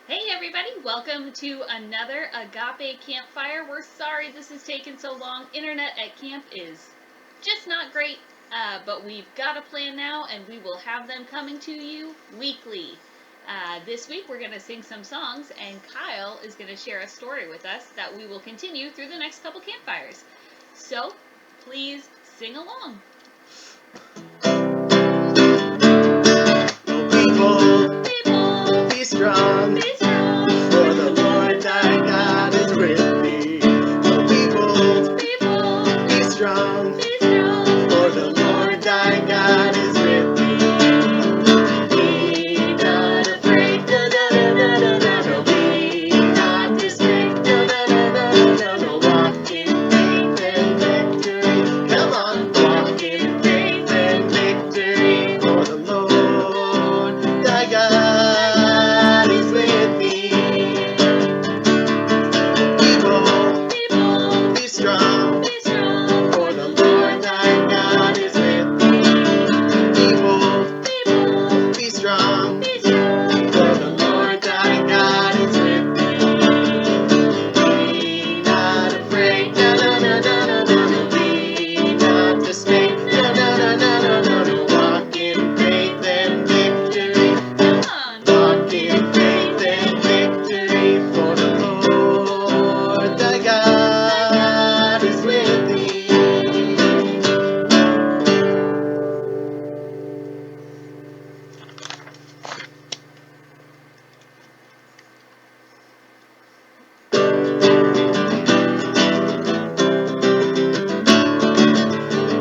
Hey everybody, welcome to another Agape Campfire. We're sorry this has taken so long. Internet at camp is just not great, but we've got a plan now and we will have them coming to you weekly. This week we're going to sing some songs and Kyle is going to share a story with us that we will continue through the next couple campfires. So, please sing along. People, be strong, for the Lord thy God is with thee. People, be strong, for the Lord thy God is with thee. Be not afraid, no, no, no, no, no, no, no. Be not dismayed, no, no, no, no, no, no. Walk in faith and victory. Come on, walk in faith and victory, for the Lord thy God is with thee. People, be strong, for the Lord thy God is with thee. People, be strong, for the Lord thy God is with thee. Be not afraid, no, no, no, no, no, no, no. Be not dismayed, no, no, no, no, no, no, no. Walk in faith and victory. Walk in faith and victory, for the Lord thy God is with thee.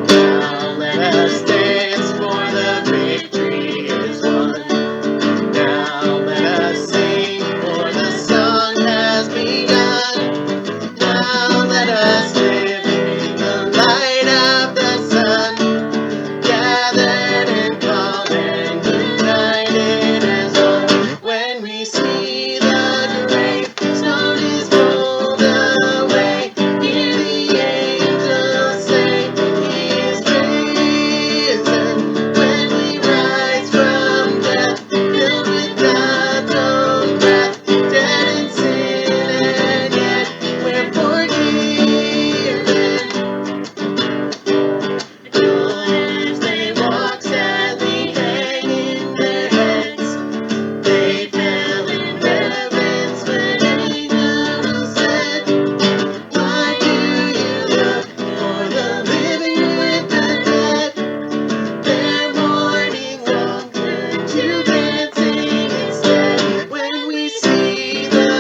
Now let us dance, for the victory is won. Now let us sing, for the song has begun. Now let us live in the light of the sun, gathered in common, united as one. When we see the great stone is rolled away, hear the angels say, He is risen. When we rise from death, filled with God's own breath, dead in sin and yet we're forgiven. Joy as they walk, sadly hang in their heads. They fell in reverence when angels said, Why do you look for the living with the dead? Their mourning won't turn to dancing instead. When we see the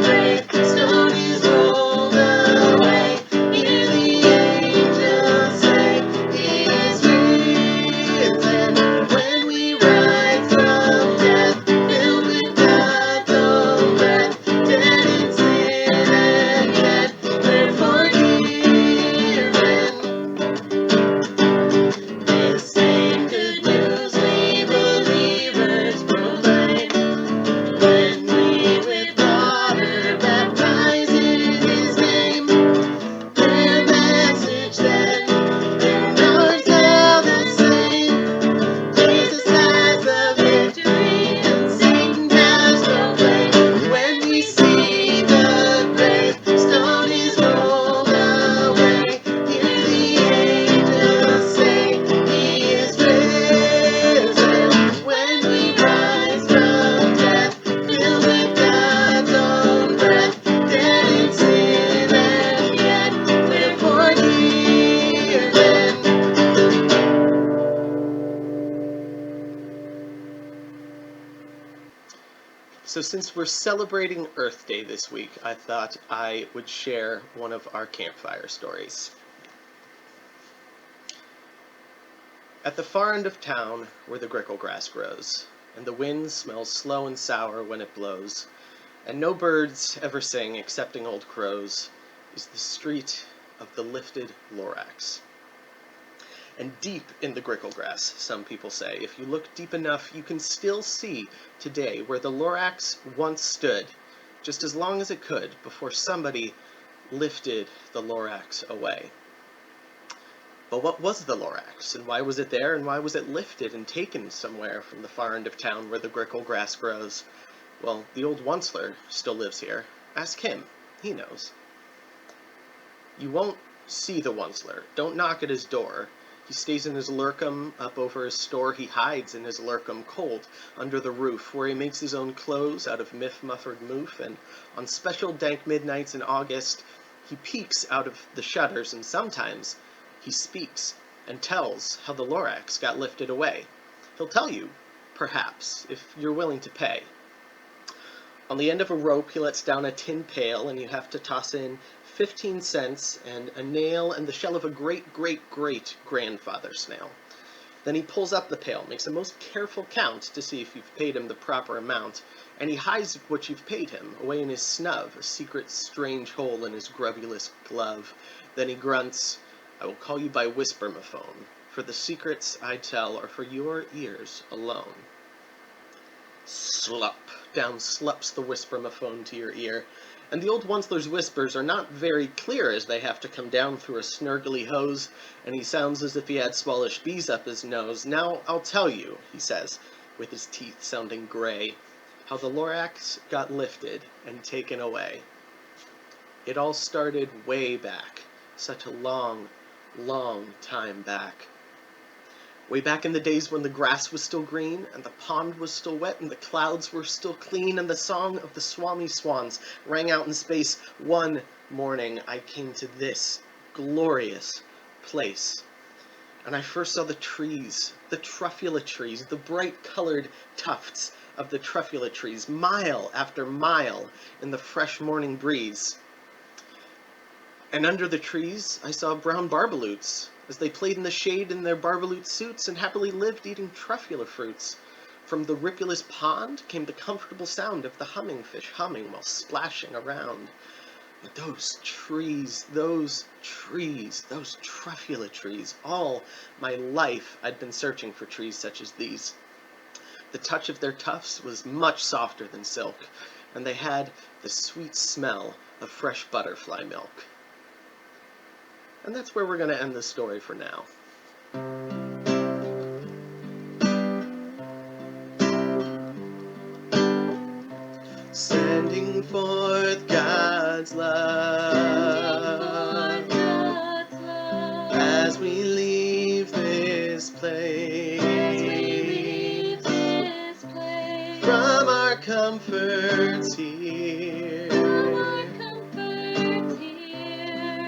grave stone is rolled away, hear the angels say, He is risen. When we rise from death, filled with God's own breath, dead in sin and yet we're forgiven. This same good news we believers proclaim, when we with water baptize in His name. Their message then, and ours now the same. Jesus has the victory, and Satan has proclaimed. When we see the grave stone is rolled away, hear the angels say, He is risen. When we rise from death, filled with God's own breath, dead in sin and yet we're forgiven. So since we're celebrating Earth Day this week, I thought I would share one of our campfire stories. At the far end of town, where the grickle grass grows, and the wind smells slow and sour when it blows, and no birds ever sing excepting old crows, is the street of the lifted Lorax. And deep in the grickle grass, some people say, if you look deep enough, you can still see today where the Lorax once stood, just as long as it could, before somebody lifted the Lorax away. But what was the Lorax, and why was it there, and why was it lifted and taken somewhere from the far end of town where the grickle grass grows? Well, the old Onceler still lives here. Ask him. He knows. You won't see the Onceler. Don't knock at his door. He stays in his lurkum up over his store. He hides in his lurkum cold under the roof, where he makes his own clothes out of mufford moof, and on special dank midnights in August, he peeks out of the shutters, and sometimes he speaks and tells how the Lorax got lifted away. He'll tell you, perhaps, if you're willing to pay. On the end of a rope, he lets down a tin pail, and you have to toss in 15 cents and a nail and the shell of a great-great-great-grandfather snail. Then he pulls up the pail, makes a most careful count to see if you've paid him the proper amount, and he hides what you've paid him away in his snub, a secret strange hole in his grubbulous glove. Then he grunts, "I will call you by whispermaphone, for the secrets I tell are for your ears alone." Slup! Down slups the whispermaphone to your ear, and the old Onceler's whispers are not very clear as they have to come down through a snurgly hose, and he sounds as if he had swallish bees up his nose. "Now I'll tell you," he says, with his teeth sounding gray, "how the Lorax got lifted and taken away. It all started way back, such a long, long time back. Way back in the days when the grass was still green, and the pond was still wet, and the clouds were still clean, and the song of the Swami swans rang out in space. One morning I came to this glorious place, and I first saw the trees, the truffula trees, the bright-colored tufts of the truffula trees, mile after mile in the fresh morning breeze. And under the trees I saw brown barbaloots, as they played in the shade in their barbaloot suits and happily lived eating truffula fruits. From the ripulous pond came the comfortable sound of the humming-fish humming while splashing around. But those trees, those truffula trees, all my life I'd been searching for trees such as these. The touch of their tufts was much softer than silk, and they had the sweet smell of fresh butterfly milk. And that's where we're going to end the story for now. Sending forth God's love, as we leave this place, from our comforts here.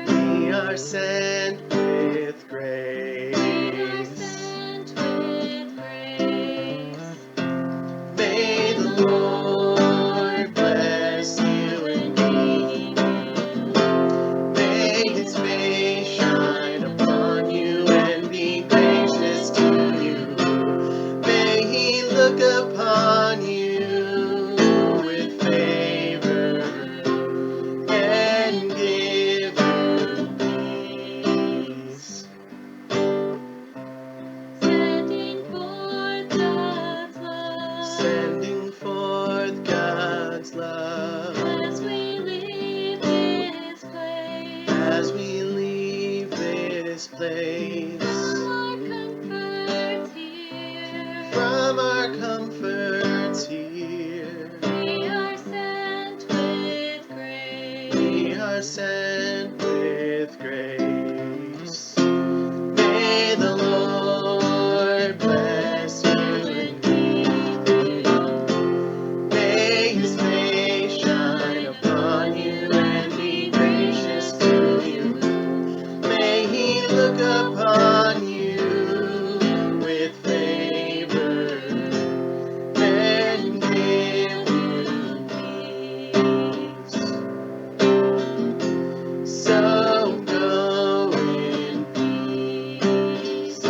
We are sent with grace. May the Lord bless you and keep you. May His face shine upon you and be gracious to you. May He look upon you with favor and give you peace. Sending forth God's love, as we leave this place, from our comforts here. We are sent with grace. May the Lord bless you and keep you. May His face shine upon you and be gracious to you. May He look upon you with favor and give you peace. So go in peace.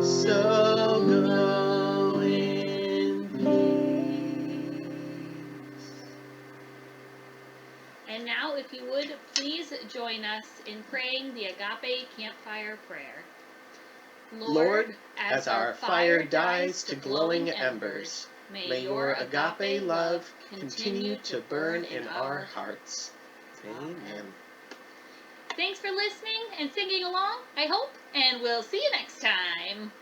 So go in peace. And now, if you would, please join us in praying the Agape Campfire prayer. Lord, as our fire dies to glowing embers, may your agape love continue to burn in our hearts. Amen. Thanks for listening and singing along, I hope, and we'll see you next time.